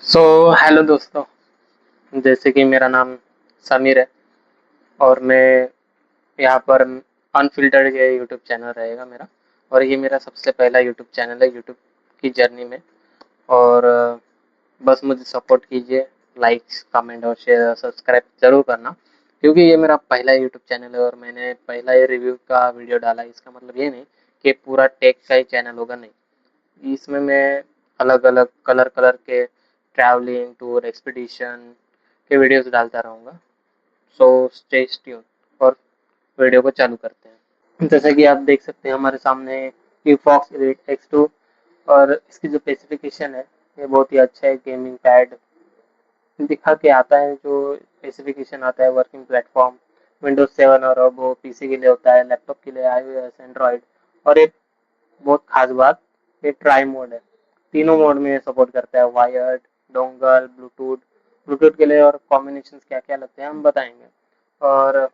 So hello दोस्तों। जैसे कि मेरा नाम समीर है और मैं यहाँ पर अनफिल्टर्ड ये यूट्यूब चैनल रहेगा मेरा। और ये मेरा सबसे पहला यूट्यूब चैनल है यूट्यूब की जर्नी में। और बस मुझे सपोर्ट कीजिए, लाइक्स कमेंट और शेयर सब्सक्राइब ज़रूर करना, क्योंकि ये मेरा पहला यूट्यूब चैनल है और मैंने पहला ये रिव्यू का वीडियो डाला। इसका मतलब ये नहीं कि पूरा टेक का ही चैनल होगा, नहीं। इसमें मैं अलग अलग कलर कलर के ट्रैवलिंग टूर एक्सपीडिशन के वीडियोस डालता रहूँगा। सो स्टे ट्यून और वीडियो को चालू करते हैं। जैसा कि आप देख सकते हैं हमारे सामने Qfox Elite X2 और इसकी जो स्पेसिफिकेशन है ये बहुत ही अच्छा है। गेमिंग पैड दिखा के आता है, जो स्पेसिफिकेशन आता है वर्किंग प्लेटफॉर्म विंडोज 7 और अब वो पीसी के लिए होता है, लैपटॉप के लिए iOS एंड्रॉयड। और एक बहुत खास बात, ये ट्राई मोड है, तीनों मोड में सपोर्ट करता है, वायर्ड, डोंगल, ब्लूटूथ। ब्लूटूथ के लिए और कॉम्बिनेशन क्या क्या लगते हैं हम बताएंगे। और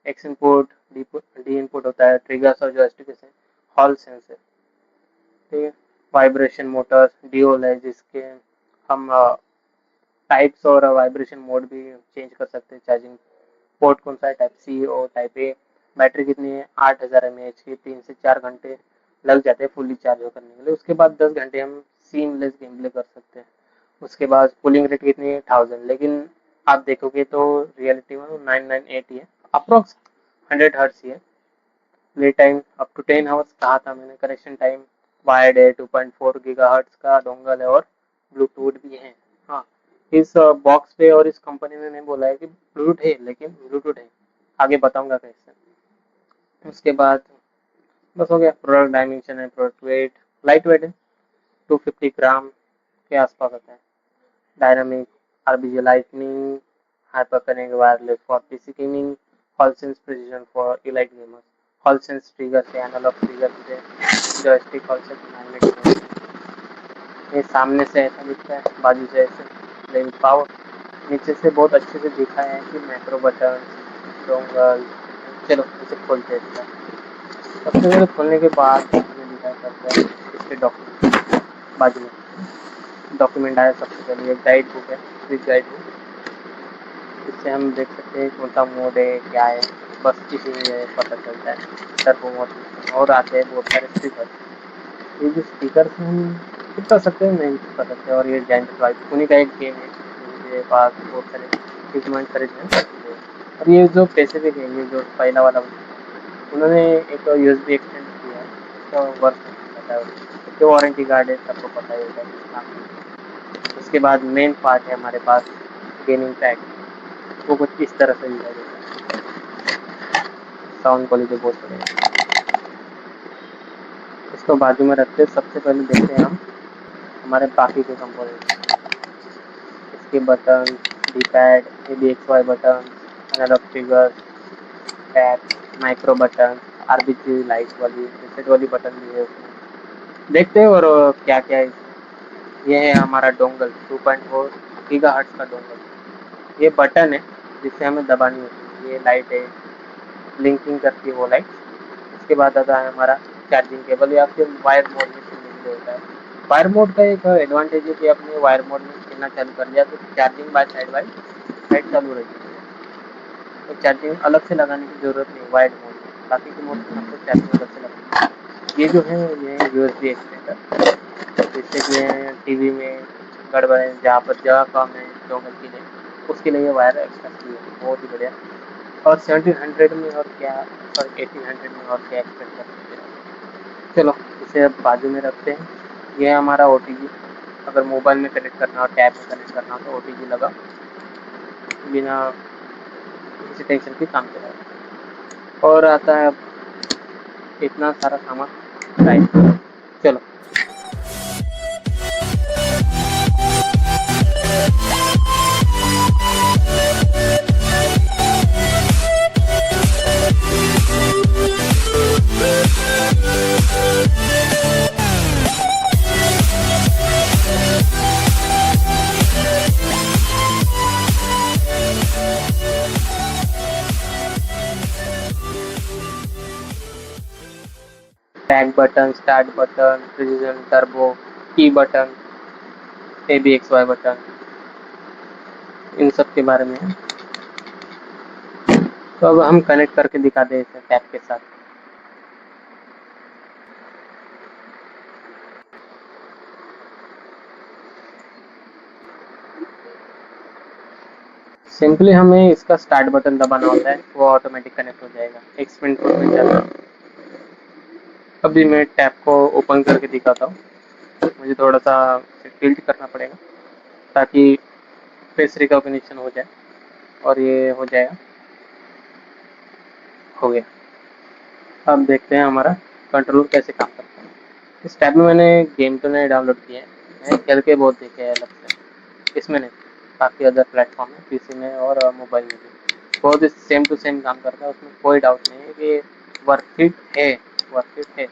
एक्स इनपुट, डी इनपुट होता है, ट्रिगर्स और जॉयस्टिक से हॉल सेंस है, ठीक है। वाइब्रेशन मोटर्स ड्यूल है, जिसके हम टाइप्स और वाइब्रेशन मोड भी चेंज कर सकते हैं। चार्जिंग पोर्ट कौन सा है, टाइप सी और टाइप ए। बैटरी कितनी है, 8000 mAh की, 3 से 4 घंटे लग जाते हैं फुल्ली चार्ज करने के लिए। उसके बाद 10 घंटे हम सीमलेस गेम प्ले कर सकते हैं। उसके बाद कूलिंग रेट कितनी है, 1000, लेकिन आप देखोगे तो रियलिटी में 998 ही है, अप्रोक्स 100 हर्ट्ज ही है। Play time up to 10 hours कहा था मैंने। कनेक्शन टाइम वायर्ड है, 2.4 GHz का डोंगल है और ब्लूटूथ भी है। हाँ, इस बॉक्स पे और इस कंपनी ने नहीं बोला है कि ब्लूटूथ है, लेकिन ब्लूटूथ है, आगे बताऊंगा कैसे। उसके बाद बस हो गया। प्रोडक्ट डायमेंशन है, प्रोडक्ट वेट लाइट वेट है, 250 ग्राम के आसपास आता है। Dynamic RBG lightning, hyper connect wireless for PC gaming, hall sense precision for elite gamers. Hall sense trigger से, एनालॉग ट्रिगर से, जॉयस्टिक हॉल सेंस मैग्नेटिक। ये सामने से ऐसा दिखता है, बाजू से ऐसे प्लेन पावर। नीचे से बहुत अच्छे से दिखा है कि मैक्रो बटन, डोंगल। चलो इसे खोलते हैं इसका। सबसे पहले खोलने के बाद हमें दिखाई पड़ता है इसके डॉक्यूमेंट। बाजू में डॉक्यूमेंट आया, सबसे पहले एक गाइड बुक है, क्विक गाइड बुक। इससे हम देख सकते हैं कौन सा मोड है, क्या है, बस इसी में पता चलता है। टर्बो मोड और आते हैं बहुत सारे स्पीकर। ये जो स्पीकर से हम कुछ कर सकते हैं, नहीं कुछ कर सकते। और ये जाइंट वाइप उन्हीं का एक गेम है, उनके पास बहुत सारे इक्विपमेंट खरीदने सकते हैं। और ये जो स्पेसिफिक है, ये जो पहला वाला उन्होंने एक यूएसबी एक्सटेंड किया है, उसका वर्क पता है, जो वारंटी कार्ड है सबको पता ही होगा किस काम में। उसके बाद मेन पार्ट है हमारे पास गेमिंग पैक। वो कुछ इस तरह से दिखाई देता है, साउंड क्वालिटी बहुत बढ़िया। इसको बाजू में रखते सबसे पहले देखते हैं हम हमारे बाकी के कंपोनेंट। इसके button, D pad, A B X Y button, analog trigger, tap, micro button, RBG light वाली रिसेट वाली बटन भी है उसमें। देखते हैं और क्या क्या है इसमें। ये है हमारा डोंगल, 2.4 गीगाहर्ट्ज का डोंगल। ये बटन है जिससे हमें दबानी होती है। ये लाइट है, ब्लिंकिंग करती है वो लाइट। इसके बाद आता है हमारा चार्जिंग केबल, या फिर वायर मोड में खेलने के लिए होता है। वायर मोड का एक एडवांटेज है कि अपने वायर मोड में खेलना चालू कर लिया तो charging by side by side चालू रहेगी, तो चार्जिंग अलग से लगाने की ज़रूरत नहीं वायर मोड में। बाकी के मोड में आपको चार्जिंग अलग से लगानी है। ये जो है ये यूएसबी एक्सटेंडर, जैसे कि टीवी में गड़बड़ है, जहाँ पर जगह कम है डोंगल के लिए, उसके लिए वायर एक्स्ट्रा चाहिए, बहुत ही बढ़िया। और 1700 में और क्या, सॉरी 1800 में और क्या एक्सपेक्ट कर सकते हैं। चलो इसे अब बाजू में रखते हैं। ये है हमारा ओटीजी। अगर मोबाइल में कनेक्ट करना हो, टैब में कनेक्ट करना हो तो ओटीजी लगा, बिना किसी टेंशन के काम चलाएगा। और आता है अब इतना सारा सामान राइट। चलो back button, start button, precision turbo, key button, A B X Y button, इन सब के बारे में है। तो अब हम कनेक्ट करके दिखा दें इसे टैब के साथ। सिंपली हमें इसका स्टार्ट बटन दबाना होता है, वो ऑटोमेटिक कनेक्ट हो जाएगा। एक स्पिन कोड में चल रहा है। अभी मैं टैब को ओपन करके दिखाता हूँ। मुझे थोड़ा सा टिल्ट करना पड़ेगा ताकि फेस रिकॉग्निशन हो जाए, और ये हो जाएगा। हो गया। अब देखते हैं हमारा कंट्रोलर कैसे काम करता है। इस टैब में मैंने गेम तो नहीं डाउनलोड किया है, मैं खेल के बहुत देखे हैं अलग से। इसमें नहीं, काफ़ी अदर प्लेटफॉर्म है, पीसी में और मोबाइल में भी बहुत ही सेम टू सेम काम करता है। उसमें कोई डाउट नहीं है कि वर्थ इट है। वर्थ इट है।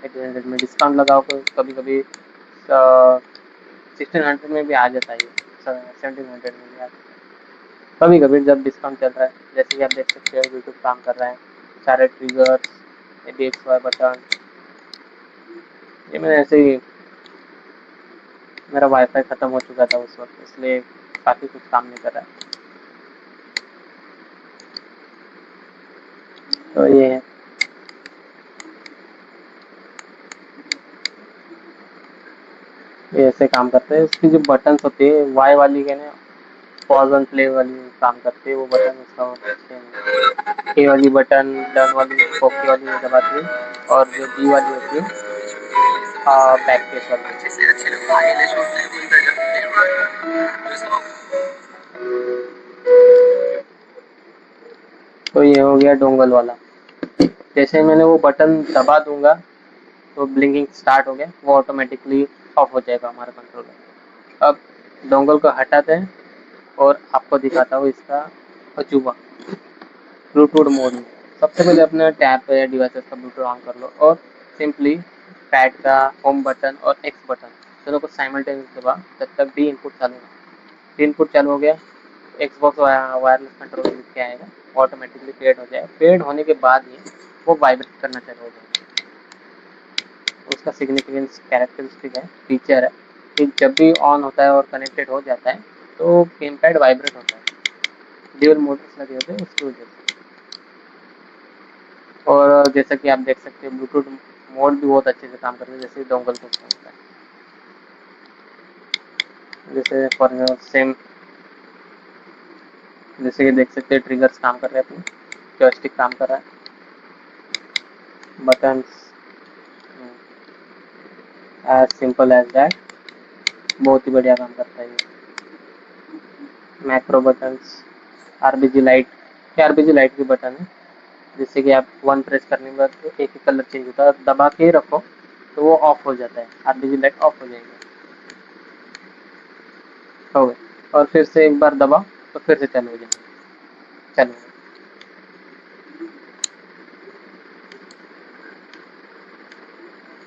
1800 में डिस्काउंट लगाओ तो कभी कभी 1600 में भी आ जाता है, 1700 में भी आ जाता है कभी कभी जब डिस्काउंट चल रहा है। जैसे कि आप देख सकते हो यूट्यूब काम कर रहा है, सारे ट्रिगर्स, ABXY बटन। ये मैंने ऐसे ही, मेरा वाईफाई ख़त्म हो चुका था उस वक्त, इसलिए काफ़ी कुछ काम नहीं कर रहा है। तो ये है, ये ऐसे काम करते हैं। इसकी जो बटन्स होती है वाई वाली के ना, पॉज एंड प्ले वाली काम करती है वो बटन। उसका ए वाली बटन डन वाली, ओके वाली दबाती है, और जो डी वाली होती है बैक पेस वाली। तो ये हो गया डोंगल वाला। जैसे मैंने वो बटन दबा दूंगा तो ब्लिंकिंग स्टार्ट हो गया, वो ऑटोमेटिकली ऑफ हो जाएगा हमारा कंट्रोलर। अब डोंगल को हटाते हैं और आपको दिखाता हूँ इसका अजूबा ब्लूटूथ मोड में। सबसे पहले अपने टैब या डिवाइसेस का ब्लूटूथ ऑन कर लो और सिंपली पैड का होम बटन और एक्स बटन दोनों को साइमल्टेनियस दबा जब तक डी इनपुट चालू ना। डी इनपुट चालू हो गया, एक्सबॉक्स वायरलेस कंट्रोल लिख के आएगा, ऑटोमेटिकली पेड हो जाएगा। पेड होने के बाद ही वो वाइब्रेट करना चालू हो जाएगा। उसका सिग्निफिकेंस कैरेक्टरिस्टिक है, फीचर है कि जब भी ऑन होता है और कनेक्टेड हो जाता है तो गेम पैड वाइब्रेट होता है। ड्यूल मोटर्स लगे होते हैं उसकी वजह से। और जैसा कि आप देख सकते हैं ब्लूटूथ मोड भी बहुत अच्छे से काम करते हैं, जैसे डोंगल को होता है। जैसे फॉर सेम, जैसे कि देख सकते हैं ट्रिगर्स काम कर रहे हैं, अपने जॉयस्टिक काम कर रहा है, buttons as simple as that, बहुत ही बढ़िया काम करता है ये। मैक्रो बटन्स, आरबीजी लाइट, ये आरबीजी लाइट की बटन है, जिससे कि आप वन प्रेस करने के बाद एक ही कलर चेंज होता है, दबा के रखो तो वो ऑफ हो जाता है, आरबीजी लाइट ऑफ हो जाएगी। हो गए, और फिर से एक बार दबाओ तो फिर से चालू हो जाएगा। चलो,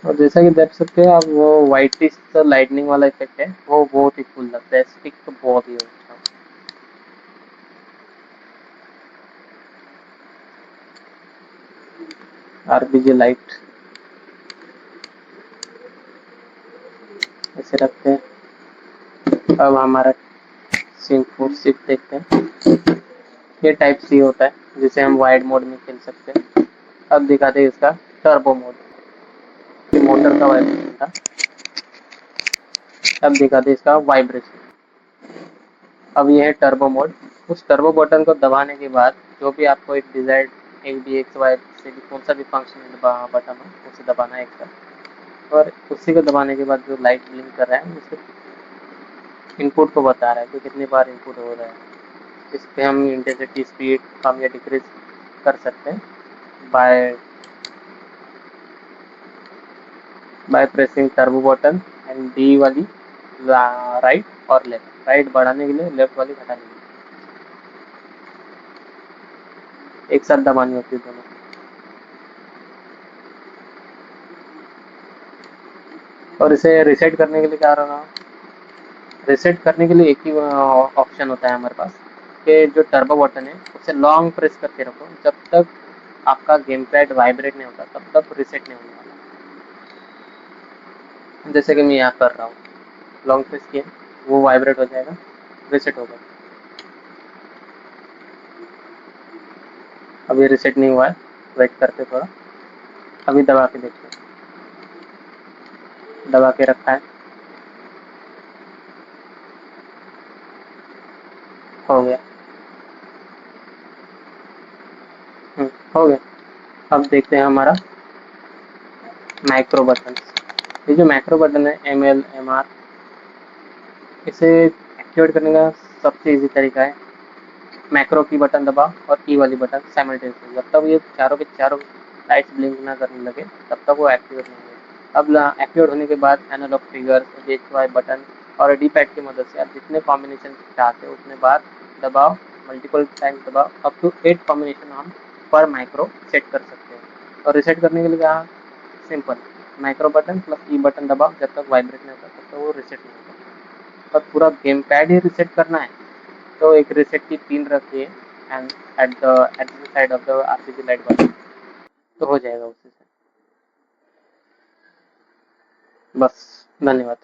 और जैसा कि देख सकते हैं आप, वो वाइटिश लाइटनिंग वाला इफेक्ट है, वो बहुत ही कूल लगता है। स्टिक तो बहुत ही अच्छा। आरबीजी लाइट ऐसे रखते हैं। अब हमारा सिंक देखते हैं। ये टाइप सी होता है जिसे हम वाइड मोड में खेल सकते हैं। अब दिखाते हैं इसका टर्बो मोड, मोटर का वाइब्रेशन था। अब दिखाते हैं इसका वाइब्रेशन। अब ये है टर्बो मोड। उस टर्बो बटन को दबाने के बाद जो भी आपको एक डिजायर्ड एक भी एक्स वाई से भी कौन सा भी फंक्शन बटन हो उसे दबाना है एक साथ, और उसी को दबाने के बाद जो लाइट ब्लिंक कर रहा है उसे इनपुट को बता रहा है कि कितनी बार इनपुट हो रहा है। इस पर हम इंटेंसिटी स्पीड कम या डिक्रीज कर सकते हैं by by pressing turbo button and D वाली राइट और लेफ्ट। राइट बढ़ाने के लिए, लेफ्ट वाली घटाने के लिए, एक साथ दबानी होती है दोनों। और इसे रिसेट करने के लिए क्या रहा, रिसेट करने के लिए एक ही ऑप्शन होता है हमारे पास कि जो टर्बो बटन है उसे लॉन्ग प्रेस करके रखो, जब तक आपका गेम पैड वाइब्रेट नहीं होता तब तक रिसेट नहीं होने वाला। जैसे कि मैं यहाँ कर रहा हूँ, लॉन्ग प्रेस किया, वो वाइब्रेट हो जाएगा, रिसेट होगा। अभी रीसेट नहीं हुआ है, वेट करते थोड़ा। अभी दबा के देखते हैं, दबा के रखा है, हो गया। हो गया। अब देखते हैं हमारा मैक्रो बटन। ये जो मैक्रो बटन है ML MR, इसे एक्टिवेट करने का सबसे इजी तरीका है मैक्रो की बटन दबाओ और ई वाली बटन साइमल्टेनियसली। जब तक ये चारों के चारों लाइट्स ब्लिंक ना करने लगे तब तक वो एक्टिवेट नहीं होगा। अब एक्टिवेट होने के बाद एनालॉग ट्रिगर्स, HY बटन और डी पैड की मदद से आप जितने कॉम्बिनेशन चाहते हो उतने बार दबाओ, मल्टीपल टाइम दबाओ। अप टू 8 कॉम्बिनेशन हम पर माइक्रो सेट कर सकते हैं। और रिसेट करने के लिए क्या, सिंपल, माइक्रो बटन प्लस ई बटन दबाओ, जब तक वाइब्रेट नहीं होता तब तक वो रिसेट नहीं होगा। और पूरा गेम पैड ही रिसेट करना है तो एक रिसेट की पिन रखिए and at the side of the RGB light button, तो हो जाएगा उसी से। बस, धन्यवाद।